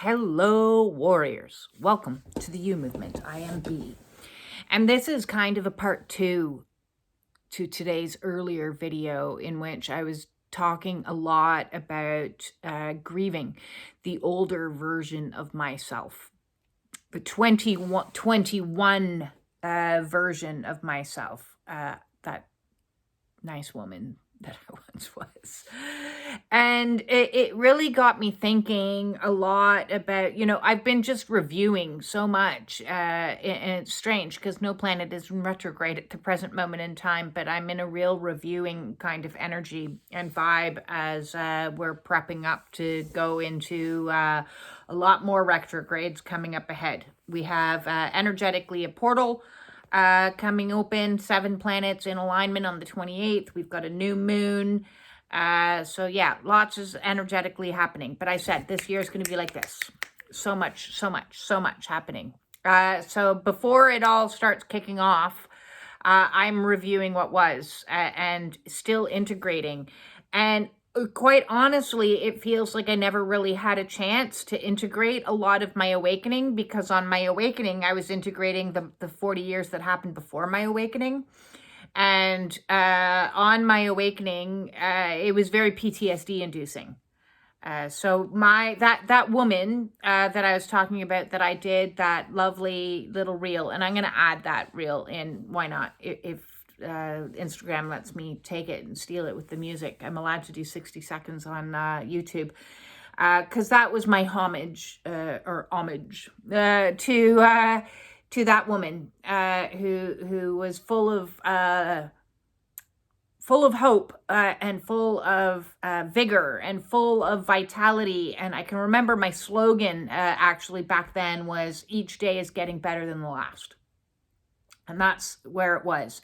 Hello, warriors. Welcome to the U Movement. I am B. And this is kind of a part 2 to today's earlier video in which I was talking a lot about grieving the older version of myself, the 21 version of myself, that nice woman that I once was. And it really got me thinking a lot about, I've been just reviewing so much, and it's strange because no planet is in retrograde at the present moment in time, but I'm in a real reviewing kind of energy and vibe as we're prepping up to go into a lot more retrogrades coming up ahead. We have energetically a portal coming open, 7 planets in alignment on the 28th. We've got a new moon. So yeah, lots is energetically happening. But I said this year is going to be like this. So much happening. So before it all starts kicking off, I'm reviewing what was and still integrating. And quite honestly, it feels like I never really had a chance to integrate a lot of my awakening, because on my awakening, I was integrating the 40 years that happened before my awakening. And on my awakening, it was very PTSD inducing. So that woman that I was talking about, that I did that lovely little reel, and I'm going to add that reel in. Why not? If Instagram lets me take it and steal it with the music, I'm allowed to do 60 seconds on YouTube, because that was my homage to that woman who was full of hope and full of vigor and full of vitality. And I can remember my slogan actually back then was, each day is getting better than the last. And that's where it was.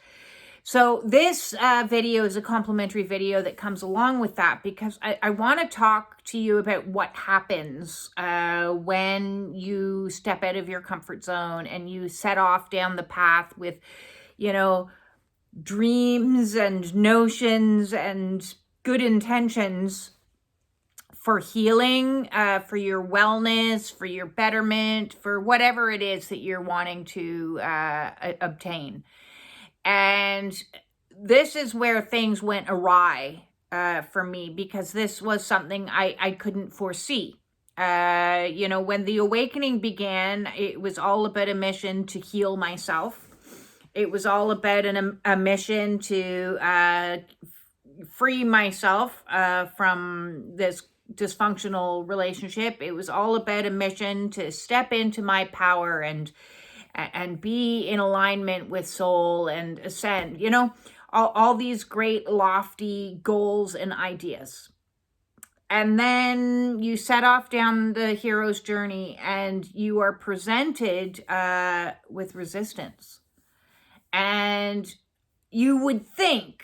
So this video is a complimentary video that comes along with that, because I want to talk to you about what happens when you step out of your comfort zone and you set off down the path with, dreams and notions and good intentions for healing, for your wellness, for your betterment, for whatever it is that you're wanting to obtain. And this is where things went awry for me, because this was something I couldn't foresee. When the awakening began, it was all about a mission to heal myself. It was all about a mission to free myself from this dysfunctional relationship. It was all about a mission to step into my power and be in alignment with soul and ascend, all these great lofty goals and ideas. And then you set off down the hero's journey and you are presented with resistance. And you would think,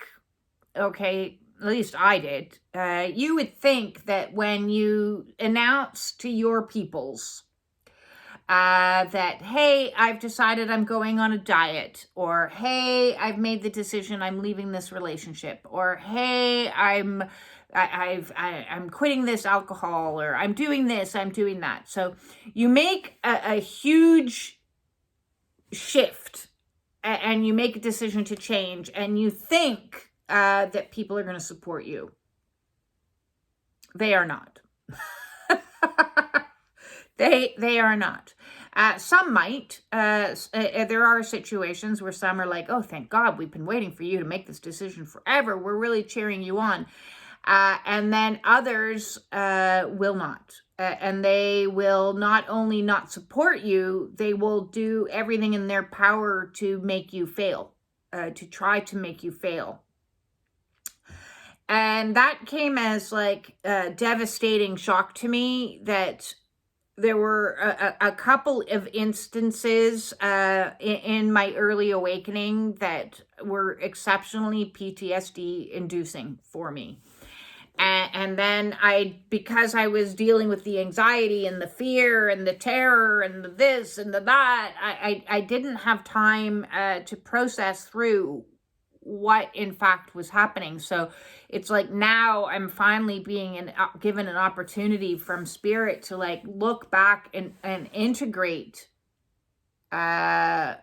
okay, at least I did, you would think that when you announce to your peoples that, hey, I've decided I'm going on a diet, or hey, I've made the decision I'm leaving this relationship, or hey, I'm quitting this alcohol, or I'm doing this, I'm doing that. So you make a huge shift and you make a decision to change, and you think that people are going to support you. They are not. They are not. Some might. There are situations where some are like, oh, thank God, we've been waiting for you to make this decision forever. We're really cheering you on. And then others will not. And they will not only not support you, they will do everything in their power to make you fail, to try to make you fail. And that came as like a devastating shock to me, that there were a couple of instances in my early awakening that were exceptionally PTSD inducing for me. And then because I was dealing with the anxiety and the fear and the terror and the this and the that, I didn't have time to process through what in fact was happening. So it's like now I'm finally being given an opportunity from spirit to like look back and integrate what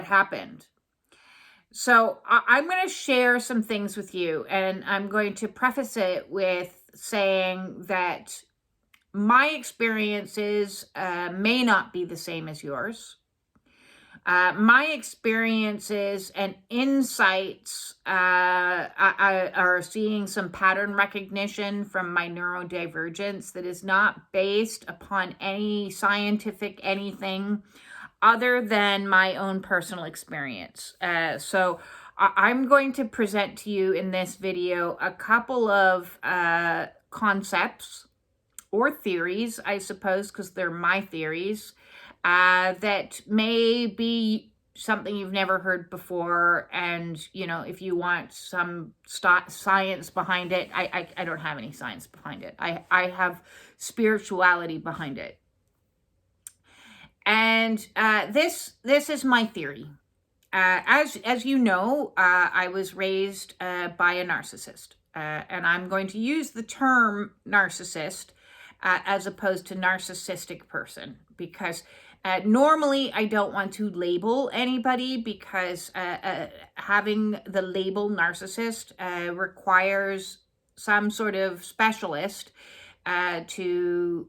happened. So I'm going to share some things with you, and I'm going to preface it with saying that my experiences may not be the same as yours. My experiences and insights I are seeing some pattern recognition from my neurodivergence that is not based upon any scientific anything other than my own personal experience. So I'm going to present to you in this video a couple of concepts or theories, I suppose, because they're my theories, that may be something you've never heard before. And, you know, if you want some science behind it, I don't have any science behind it. I have spirituality behind it. And this is my theory. As you know, I was raised by a narcissist. And I'm going to use the term narcissist as opposed to narcissistic person, because normally I don't want to label anybody, because having the label narcissist requires some sort of specialist to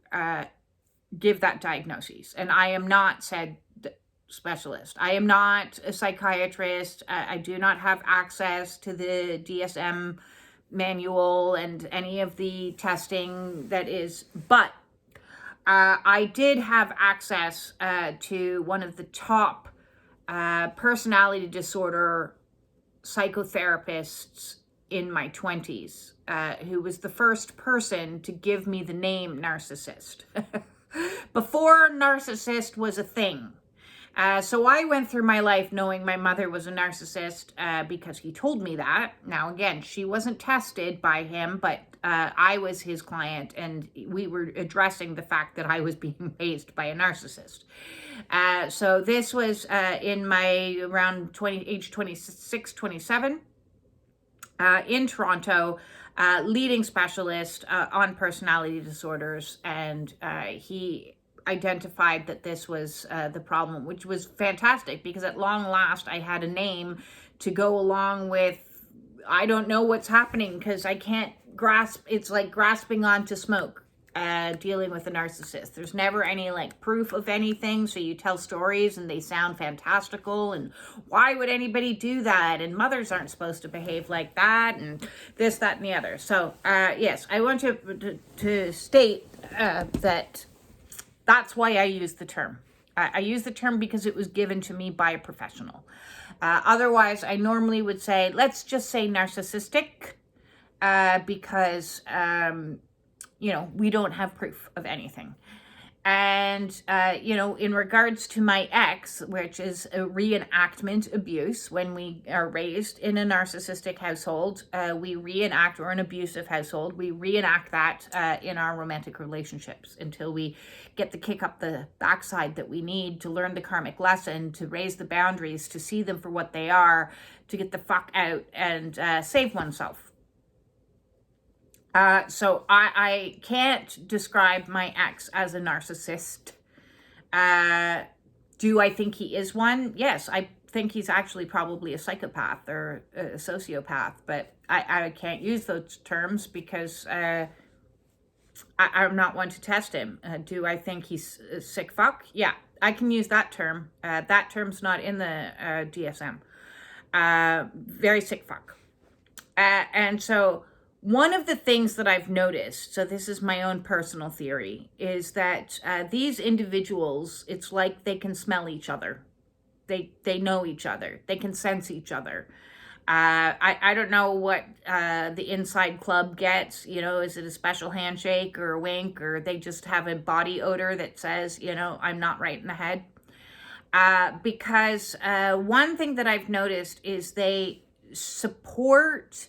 give that diagnosis. And I am not said specialist. I am not a psychiatrist. I do not have access to the DSM manual and any of the testing that is, but I did have access to one of the top personality disorder psychotherapists in my 20s, who was the first person to give me the name narcissist. Before narcissist was a thing. So I went through my life knowing my mother was a narcissist because he told me that. Now, again, she wasn't tested by him, but I was his client, and we were addressing the fact that I was being raised by a narcissist. So this was in my around age 26, 27 in Toronto, leading specialist on personality disorders, and he identified that this was the problem, which was fantastic, because at long last I had a name to go along with, I don't know what's happening, because I can't grasp, it's like grasping onto smoke, dealing with a narcissist. There's never any like proof of anything, so you tell stories and they sound fantastical, and why would anybody do that, and mothers aren't supposed to behave like that, and this, that, and the other. So yes, I want to state that that's why I use the term. I use the term because it was given to me by a professional. Otherwise, I normally would say, let's just say narcissistic, because, you know, we don't have proof of anything. And, you know, in regards to my ex, which is a reenactment abuse, when we are raised in a narcissistic household, we reenact, or an abusive household, we reenact that in our romantic relationships until we get the kick up the backside that we need to learn the karmic lesson, to raise the boundaries, to see them for what they are, to get the fuck out and save oneself. So I can't describe my ex as a narcissist. Do I think he is one? Yes, I think he's actually probably a psychopath or a sociopath, but I can't use those terms because I'm not one to test him. Do I think he's a sick fuck? Yeah, I can use that term. That term's not in the DSM. Very sick fuck. And so one of the things that I've noticed, so this is my own personal theory, is that these individuals, it's like they can smell each other. They know each other. They can sense each other. I don't know what the inside club gets. You know, is it a special handshake or a wink, or they just have a body odor that says, you know, I'm not right in the head? Because one thing that I've noticed is they support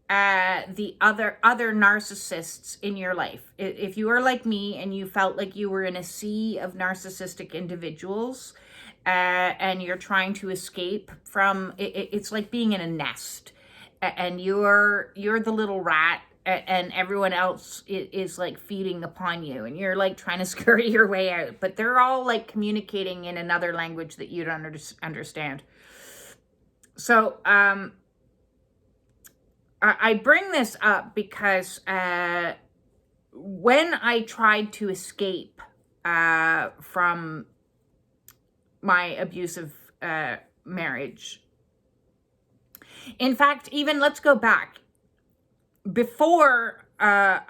the other narcissists in your life. If you are like me and you felt like you were in a sea of narcissistic individuals, and you're trying to escape from it's like being in a nest, and you're the little rat, and everyone else is like feeding upon you, and you're like trying to scurry your way out, but they're all like communicating in another language that you don't understand. So I bring this up because when I tried to escape from my abusive marriage, in fact, even let's go back. Before, as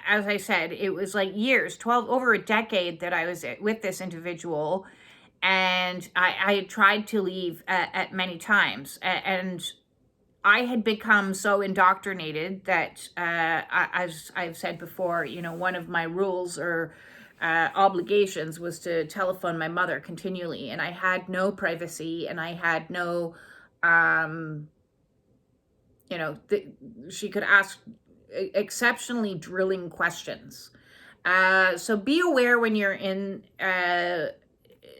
I said, it was like years, over a decade that I was with this individual, and I had tried to leave at many times, and I had become so indoctrinated that, as I've said before, one of my rules or obligations was to telephone my mother continually, and I had no privacy, and I had no, she could ask exceptionally drilling questions. So be aware when you're in an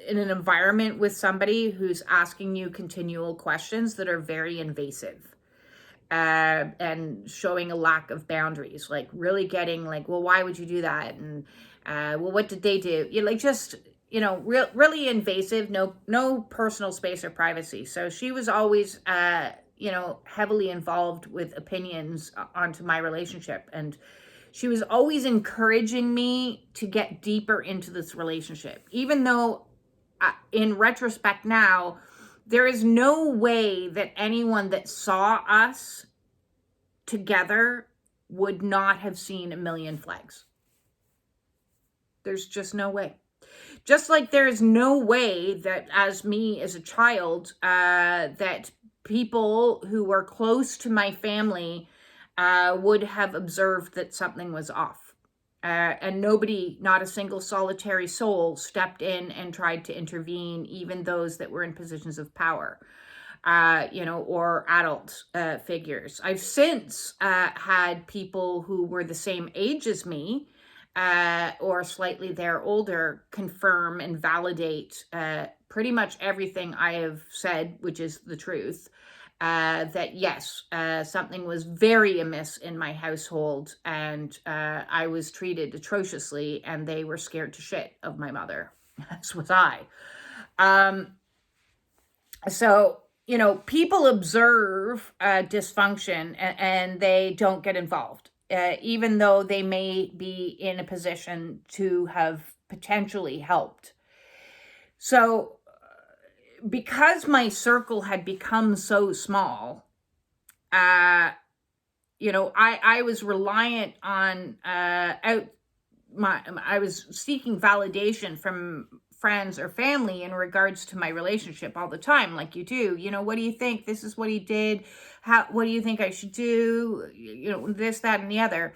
environment with somebody who's asking you continual questions that are very invasive. And showing a lack of boundaries, like really getting like, well, why would you do that? And well, what did they do? Really invasive, no personal space or privacy. So she was always, heavily involved with opinions onto my relationship. And she was always encouraging me to get deeper into this relationship, even though in retrospect now, there is no way that anyone that saw us together would not have seen a million flags. There's just no way. Just like there is no way that as a child, that people who were close to my family would have observed that something was off. And nobody, not a single solitary soul, stepped in and tried to intervene, even those that were in positions of power, or adult figures. I've since had people who were the same age as me, or slightly there older, confirm and validate pretty much everything I have said, which is the truth. That yes, something was very amiss in my household, and I was treated atrociously, and they were scared to shit of my mother, as was I. So, people observe dysfunction and they don't get involved, even though they may be in a position to have potentially helped. So, because my circle had become so small, I was reliant on I was seeking validation from friends or family in regards to my relationship all the time, like you do. What do you think? This is what he did. What do you think I should do? This, that, and the other.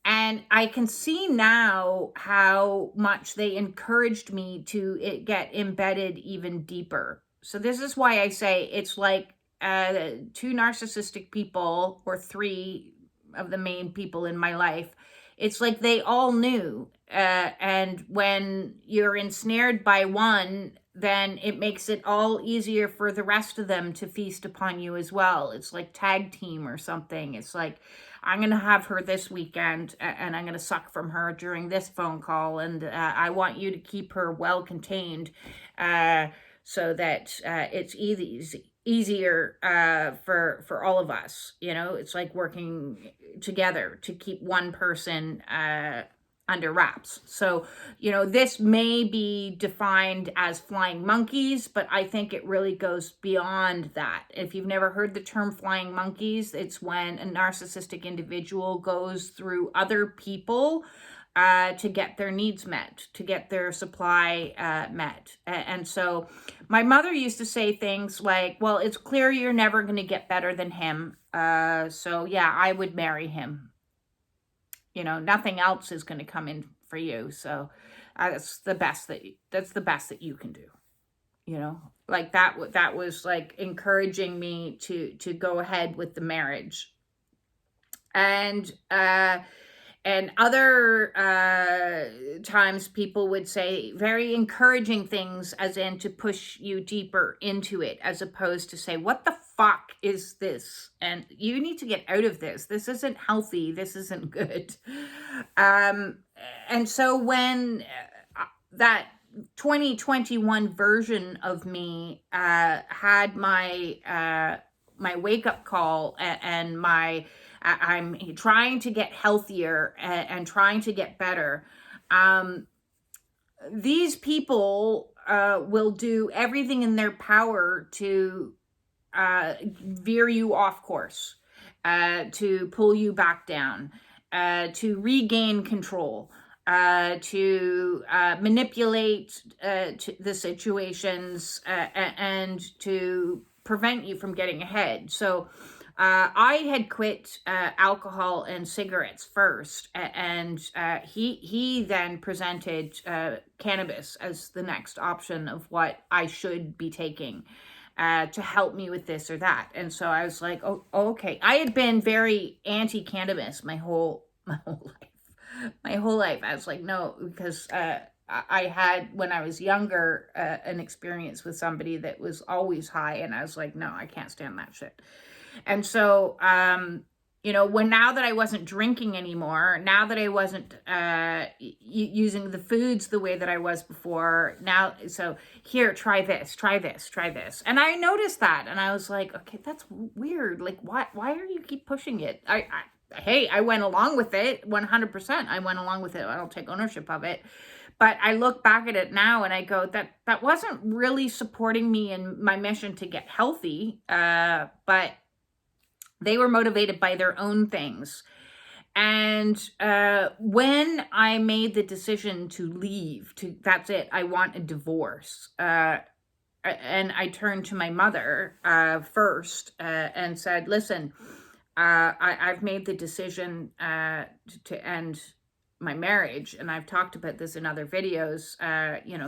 And I can see now how much they encouraged me to get embedded even deeper. So this is why I say it's like two narcissistic people, or three of the main people in my life. It's like they all knew. And when you're ensnared by one, then it makes it all easier for the rest of them to feast upon you as well. It's like tag team or something. It's like, I'm going to have her this weekend, and I'm going to suck from her during this phone call. And I want you to keep her well contained, so that it's easier for all of us. It's like working together to keep one person under wraps. So, this may be defined as flying monkeys, but I think it really goes beyond that. If you've never heard the term flying monkeys, it's when a narcissistic individual goes through other people to get their needs met, to get their supply met. And so my mother used to say things like, well, it's clear you're never going to get better than him. So yeah, I would marry him. Nothing else is going to come in for you. So that's the best that you can do. Like that was like encouraging me to go ahead with the marriage. And other times people would say very encouraging things, as in to push you deeper into it, as opposed to say, what the fuck is this? And you need to get out of this. This isn't healthy. This isn't good. And so when that 2021 version of me had my wake-up call and my I'm trying to get healthier and trying to get better. These people will do everything in their power to veer you off course, to pull you back down, to regain control, to manipulate the situations, and to prevent you from getting ahead. So I had quit alcohol and cigarettes first, and he then presented cannabis as the next option of what I should be taking to help me with this or that. And so I was like, oh, okay. I had been very anti-cannabis my whole life. My whole life. I was like, no, because I had, when I was younger, an experience with somebody that was always high, and I was like, no, I can't stand that shit. And so, now that I wasn't drinking anymore, now that I wasn't using the foods the way that I was before, now, so here, try this. And I noticed that, and I was like, okay, that's weird. Like, why are you keep pushing it? I went along with it 100%. I went along with it. I don't take ownership of it. But I look back at it now and I go, that wasn't really supporting me in my mission to get healthy. But they were motivated by their own things. And when I made the decision to leave, that's it, I want a divorce. And I turned to my mother first and said, listen, I've made the decision to end my marriage, and I've talked about this in other videos.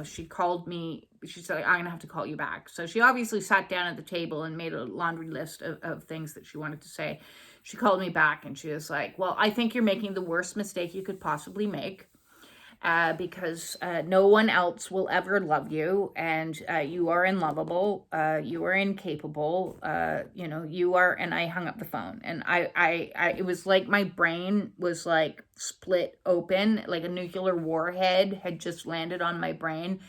She called me, she said, I'm gonna have to call you back. So she obviously sat down at the table and made a laundry list of things that she wanted to say. She called me back and she was like, well, I think you're making the worst mistake you could possibly make, because no one else will ever love you, and you are unlovable, you are incapable, you are, and I hung up the phone, and I it was like my brain was like split open, like a nuclear warhead had just landed on my brain.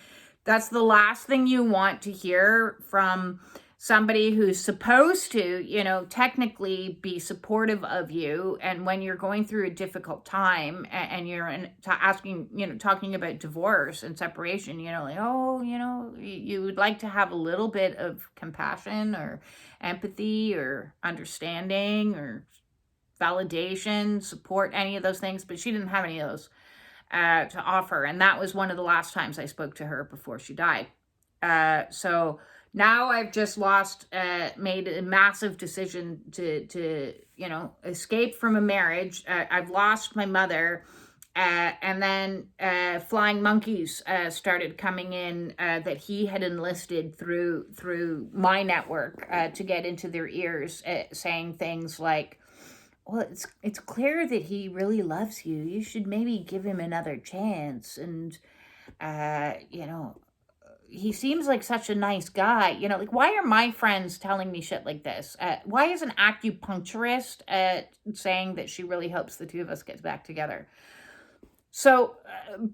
That's the last thing you want to hear from somebody who's supposed to, technically be supportive of you. And when you're going through a difficult time and you're talking about divorce and separation, like, oh, you would like to have a little bit of compassion or empathy or understanding or validation, support, any of those things. But she didn't have any of those to offer. And that was one of the last times I spoke to her before she died. So now I've just made a massive decision to escape from a marriage. I've lost my mother, and then flying monkeys started coming in that he had enlisted through my network to get into their ears, saying things like, well, it's clear that he really loves you. You should maybe give him another chance. And, he seems like such a nice guy. Like, why are my friends telling me shit like this? Why is an acupuncturist saying that she really hopes the two of us get back together? So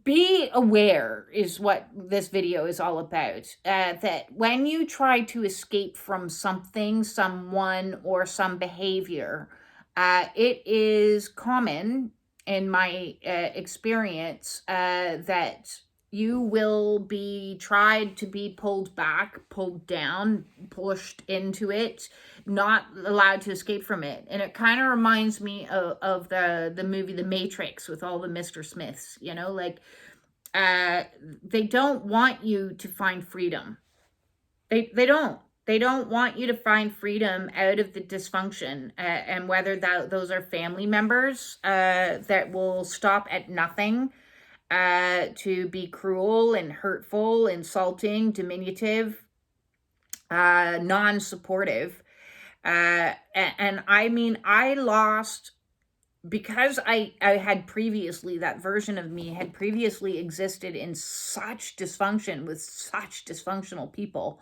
be aware is what this video is all about. That when you try to escape from something, someone, or some behavior, it is common in my experience that you will be tried to be pulled back, pulled down, pushed into it, not allowed to escape from it. And it kind of reminds me of the movie The Matrix with all the Mr. Smiths, they don't want you to find freedom. They don't. They don't want you to find freedom out of the dysfunction, and whether those are family members that will stop at nothing to be cruel and hurtful, insulting, diminutive, non-supportive. And I mean, I lost because I had previously, that version of me had previously existed in such dysfunction with such dysfunctional people,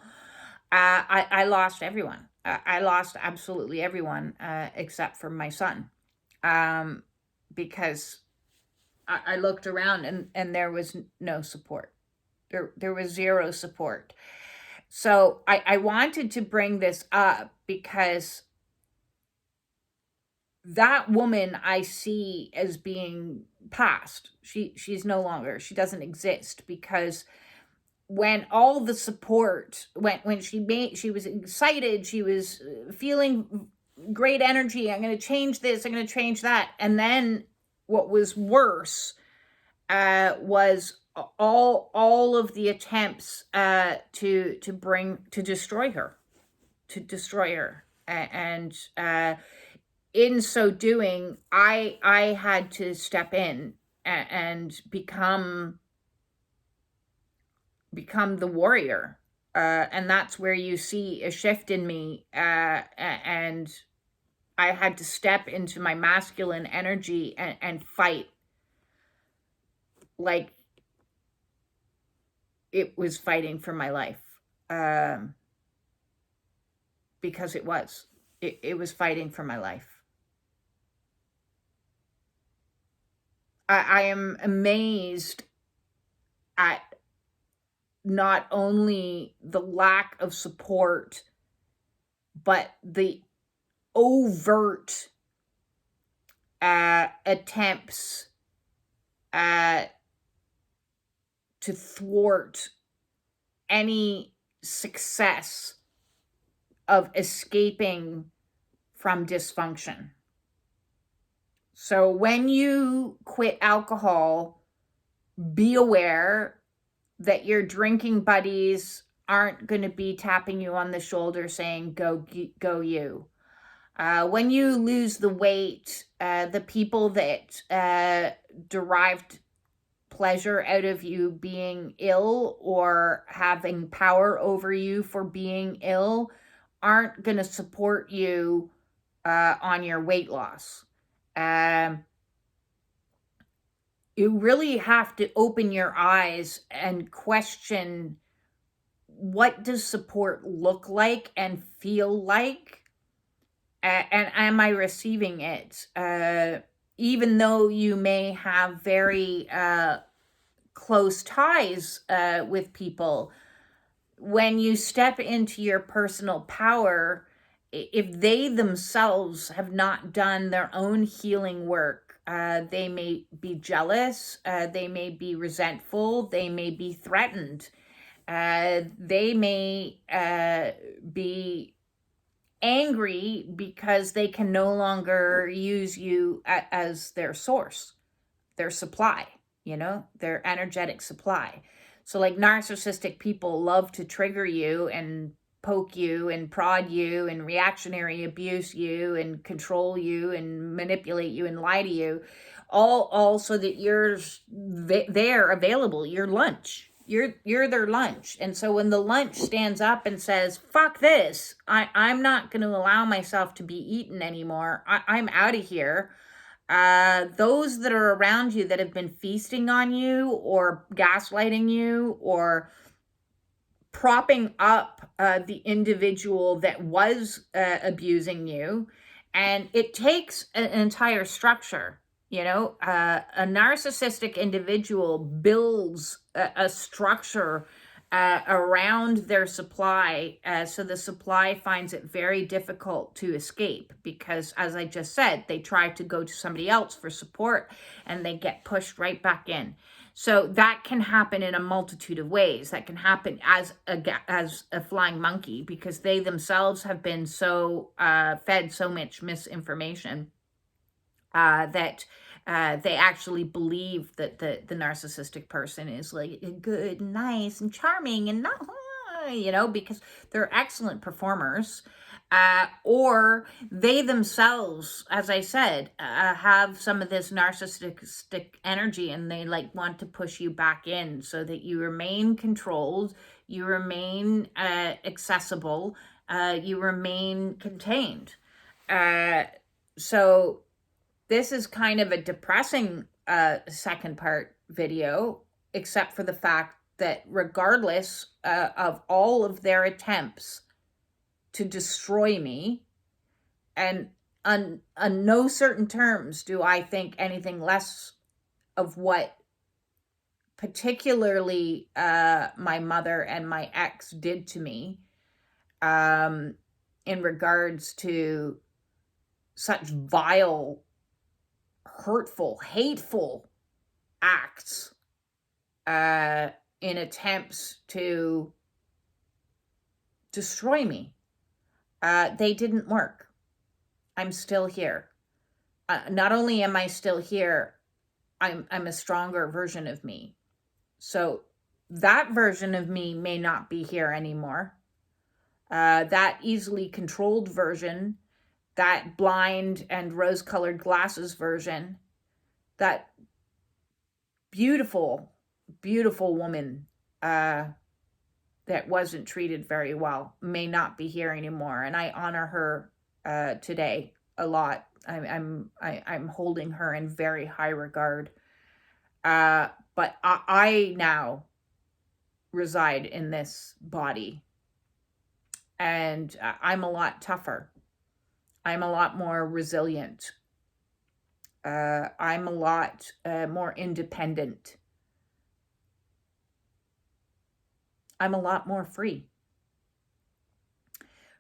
I lost everyone. I lost absolutely everyone, except for my son, because I looked around and there was no support. There was zero support. So I wanted to bring this up because that woman I see as being past. She's no longer, she doesn't exist, because when all the support, when she was excited, she was feeling great energy, I'm going to change this, I'm going to change that. And then what was worse was all of the attempts to destroy her, and in so doing, I had to step in and become the warrior, and that's where you see a shift in me, and I had to step into my masculine energy and fight like it was fighting for my life, because it was fighting for my life. I am amazed at not only the lack of support, but the overt attempts to thwart any success of escaping from dysfunction. So when you quit alcohol, be aware that your drinking buddies aren't going to be tapping you on the shoulder saying, go you. When you lose the weight, the people that derived pleasure out of you being ill or having power over you for being ill aren't going to support you on your weight loss. You really have to open your eyes and question, what does support look like and feel like? And am I receiving it? Even though you may have very close ties with people, when you step into your personal power, if they themselves have not done their own healing work, they may be jealous, they may be resentful, they may be threatened, they may be angry because they can no longer use you as their source, their supply, their energetic supply. So like narcissistic people love to trigger you and poke you and prod you and reactionary abuse you and control you and manipulate you and lie to you, all so that you're there available, your lunch. You're their lunch. And so when the lunch stands up and says, fuck this, I'm not going to allow myself to be eaten anymore, I'm out of here, those that are around you that have been feasting on you or gaslighting you or propping up the individual that was abusing you. And it takes an entire structure. A narcissistic individual builds a structure around their supply, so the supply finds it very difficult to escape, because as I just said, they try to go to somebody else for support and they get pushed right back in. So that can happen in a multitude of ways. That can happen as a flying monkey, because they themselves have been so fed so much misinformation that they actually believe that the narcissistic person is like good, nice, and charming, and not, because they're excellent performers. Or they themselves, as I said, have some of this narcissistic energy, and they want to push you back in so that you remain controlled, you remain accessible, you remain contained. So this is kind of a depressing second part video, except for the fact that regardless of all of their attempts to destroy me, and on no certain terms do I think anything less of what particularly my mother and my ex did to me, in regards to such vile, hurtful, hateful acts in attempts to destroy me. They didn't work. I'm still here. Not only am I still here, I'm a stronger version of me. So that version of me may not be here anymore. That easily controlled version, that blind and rose-colored glasses version, that beautiful, beautiful woman that wasn't treated very well may not be here anymore. And I honor her today a lot. I'm holding her in very high regard. But I now reside in this body, and I'm a lot tougher. I'm a lot more resilient. I'm a lot more independent. I'm a lot more free.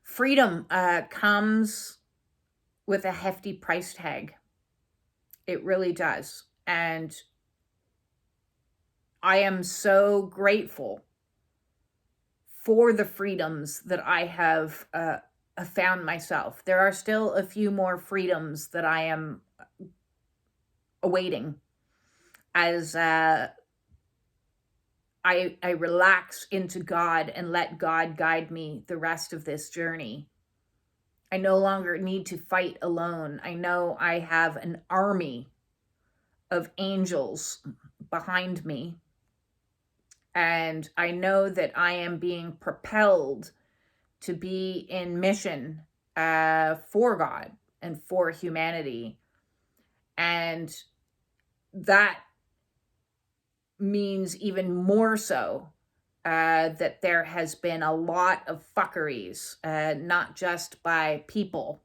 Freedom comes with a hefty price tag. It really does. And I am so grateful for the freedoms that I have found myself. There are still a few more freedoms that I am awaiting as I relax into God and let God guide me the rest of this journey. I no longer need to fight alone. I know I have an army of angels behind me. And I know that I am being propelled to be in mission for God and for humanity. And that means even more so that there has been a lot of fuckeries, not just by people,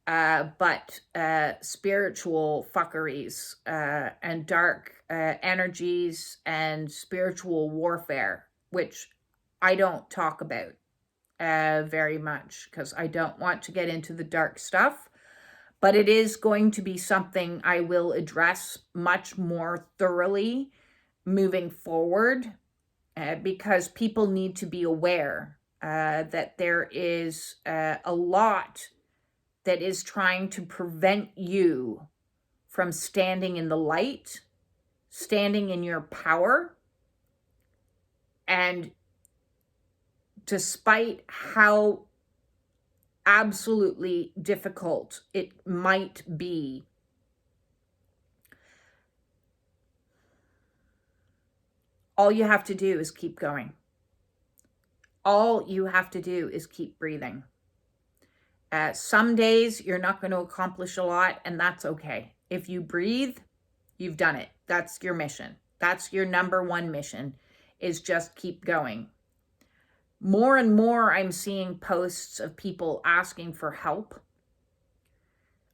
but spiritual fuckeries and dark energies and spiritual warfare, which I don't talk about very much because I don't want to get into the dark stuff. But it is going to be something I will address much more thoroughly moving forward, because people need to be aware that there is a lot that is trying to prevent you from standing in the light, standing in your power. And despite how absolutely difficult it might be, all you have to do is keep going. All you have to do is keep breathing. Some days you're not going to accomplish a lot, and that's okay. If you breathe, you've done it. That's your mission. That's your number one mission, is just keep going. More and more, I'm seeing posts of people asking for help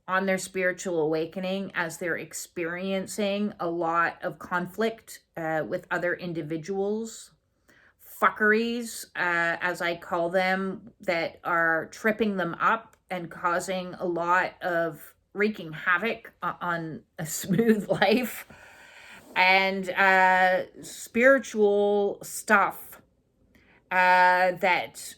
on their spiritual awakening as they're experiencing a lot of conflict with other individuals, fuckeries, as I call them, that are tripping them up and causing a lot of wreaking havoc on a smooth life, and spiritual stuff that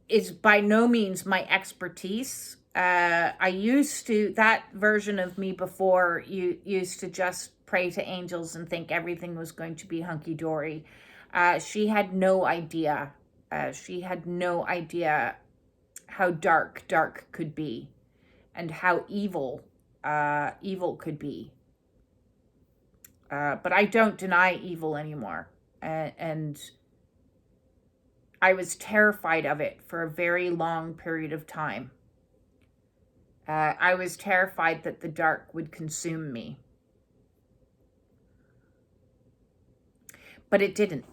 is by no means my expertise. I used to, that version of me before, used to just pray to angels and think everything was going to be hunky-dory. She had no idea. She had no idea how dark could be, and how evil could be. But I don't deny evil anymore. And I was terrified of it for a very long period of time. I was terrified that the dark would consume me. But it didn't.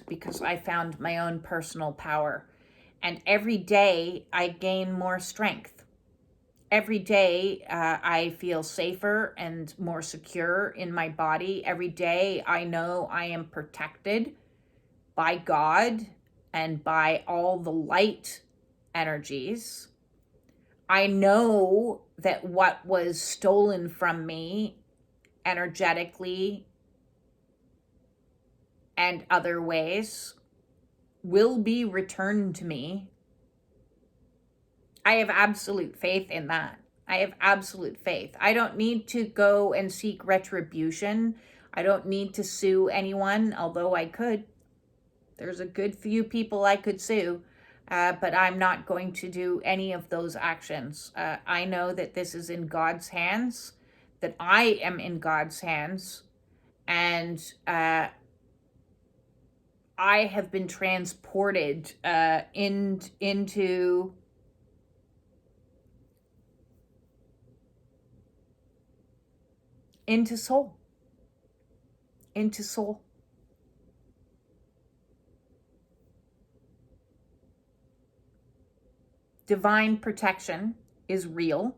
Because I found my own personal power. And every day I gain more strength. Every day I feel safer and more secure in my body. Every day I know I am protected by God and by all the light energies. I know that what was stolen from me energetically and other ways will be returned to me. I have absolute faith in that. I have absolute faith. I don't need to go and seek retribution. I don't need to sue anyone, although I could. There's a good few people I could sue. But I'm not going to do any of those actions. I know that this is in God's hands, that I am in God's hands, and I have been transported into soul. Into soul. Divine protection is real.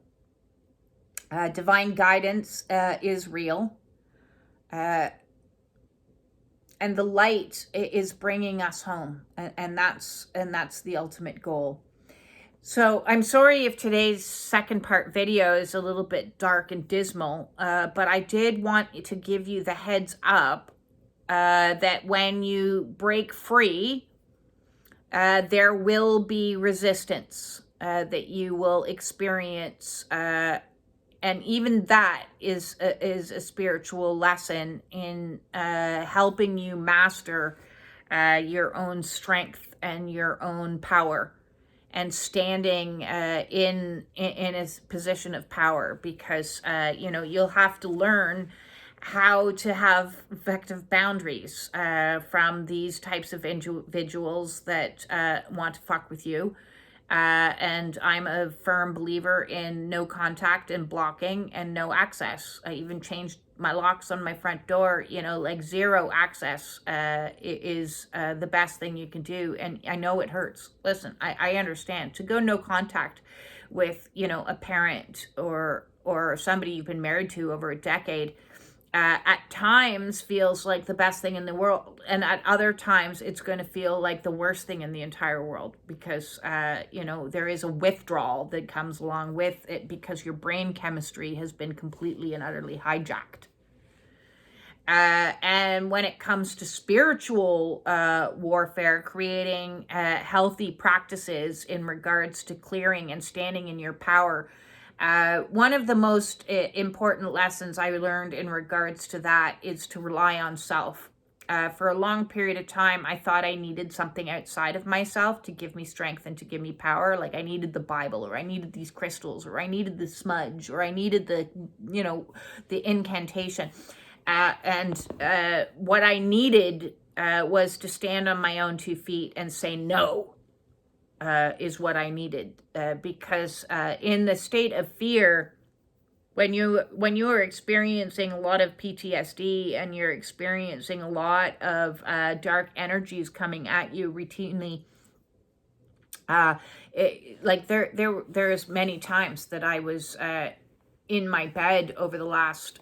Divine guidance is real. And the light is bringing us home. And that's the ultimate goal. So I'm sorry if today's second part video is a little bit dark and dismal, but I did want to give you the heads up that when you break free, there will be resistance that you will experience, and even that is a spiritual lesson in helping you master your own strength and your own power, and standing in a position of power, because you'll have to learn how to have effective boundaries from these types of individuals that want to fuck with you. And I'm a firm believer in no contact and blocking and no access. I even changed my locks on my front door, like zero access is the best thing you can do. And I know it hurts. Listen, I understand. To go no contact with, a parent or somebody you've been married to over a decade, at times feels like the best thing in the world, and at other times it's going to feel like the worst thing in the entire world, because there is a withdrawal that comes along with it, because your brain chemistry has been completely and utterly hijacked. And when it comes to spiritual warfare, creating healthy practices in regards to clearing and standing in your power, one of the most important lessons I learned in regards to that is to rely on self. For a long period of time, I thought I needed something outside of myself to give me strength and to give me power. Like I needed the Bible, or I needed these crystals, or I needed the smudge, or I needed the incantation. And what I needed was to stand on my own 2 feet and say no. Is what I needed, because in the state of fear, when you are experiencing a lot of PTSD and you're experiencing a lot of dark energies coming at you routinely, there's many times that I was in my bed over the last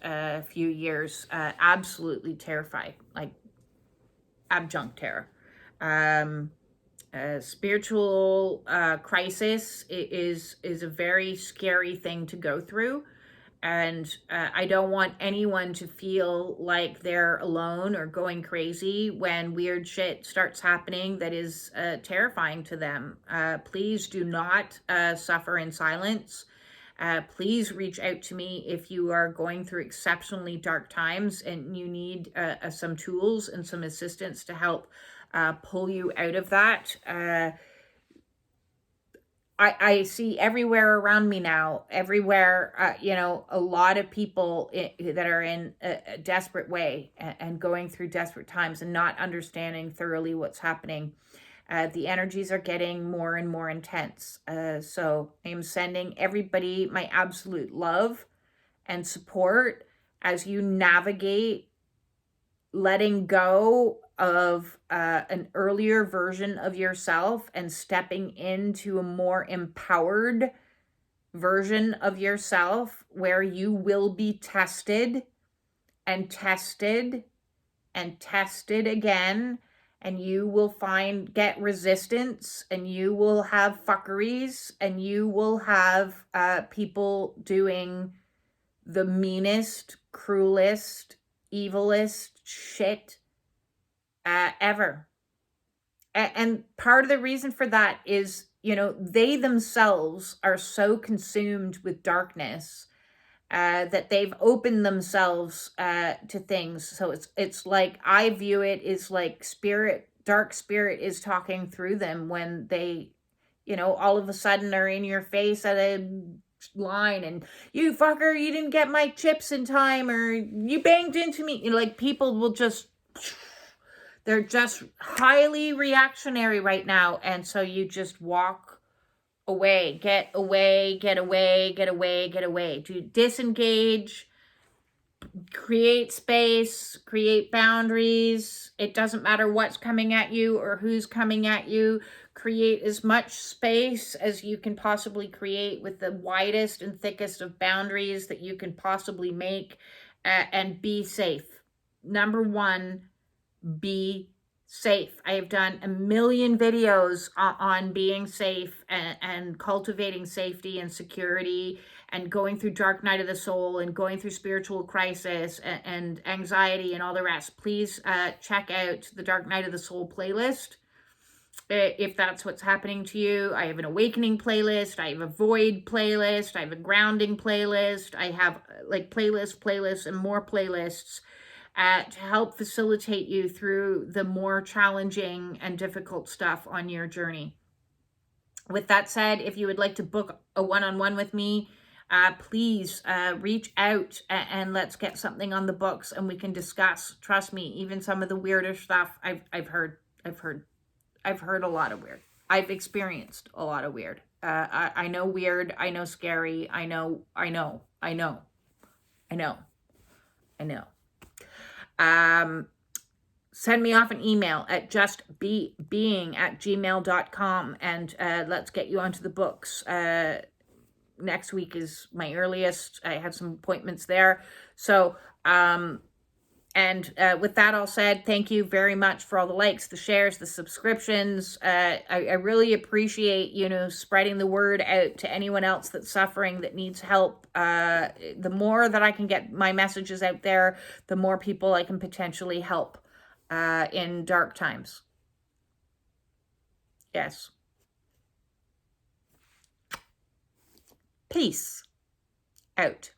few years, absolutely terrified, like abject terror. Spiritual crisis is a very scary thing to go through, and I don't want anyone to feel like they're alone or going crazy when weird shit starts happening that is terrifying to them. Please do not suffer in silence. Please reach out to me if you are going through exceptionally dark times and you need some tools and some assistance to help pull you out of that. I see everywhere around me now, everywhere, a lot of people that are in a desperate way and going through desperate times and not understanding thoroughly what's happening. The energies are getting more and more intense. So I'm sending everybody my absolute love and support as you navigate letting go of an earlier version of yourself and stepping into a more empowered version of yourself where you will be tested and tested and tested again, and you will get resistance, and you will have fuckeries, and you will have people doing the meanest, cruelest, evilest shit ever. And part of the reason for that is, they themselves are so consumed with darkness that they've opened themselves to things. So it's like, I view it as like dark spirit is talking through them when they, all of a sudden are in your face at a line and, you fucker, you didn't get my chips in time, or you banged into me. Like, people will just, they're just highly reactionary right now. And so you just walk away, get away, get away, get away, get away. To disengage, create space, create boundaries. It doesn't matter what's coming at you or who's coming at you. Create as much space as you can possibly create with the widest and thickest of boundaries that you can possibly make, and be safe. Number one, be safe. I have done a million videos on being safe and cultivating safety and security, and going through dark night of the soul and going through spiritual crisis and anxiety and all the rest. Please check out the Dark Night of the Soul playlist if that's what's happening to you. I have an awakening playlist. I have a void playlist. I have a grounding playlist. I have like playlists, and more playlists to help facilitate you through the more challenging and difficult stuff on your journey. With that said, if you would like to book a one-on-one with me, please reach out and let's get something on the books and we can discuss. Trust me, even some of the weirder stuff I've heard a lot of weird. I've experienced a lot of weird. I know weird. I know scary. I know. Send me off an email at justbeing@gmail.com and let's get you onto the books. Next week is my earliest. I have some appointments there. So, with that all said, thank you very much for all the likes, the shares, the subscriptions. I really appreciate, spreading the word out to anyone else that's suffering, that needs help. The more that I can get my messages out there, the more people I can potentially help in dark times. Yes. Peace out.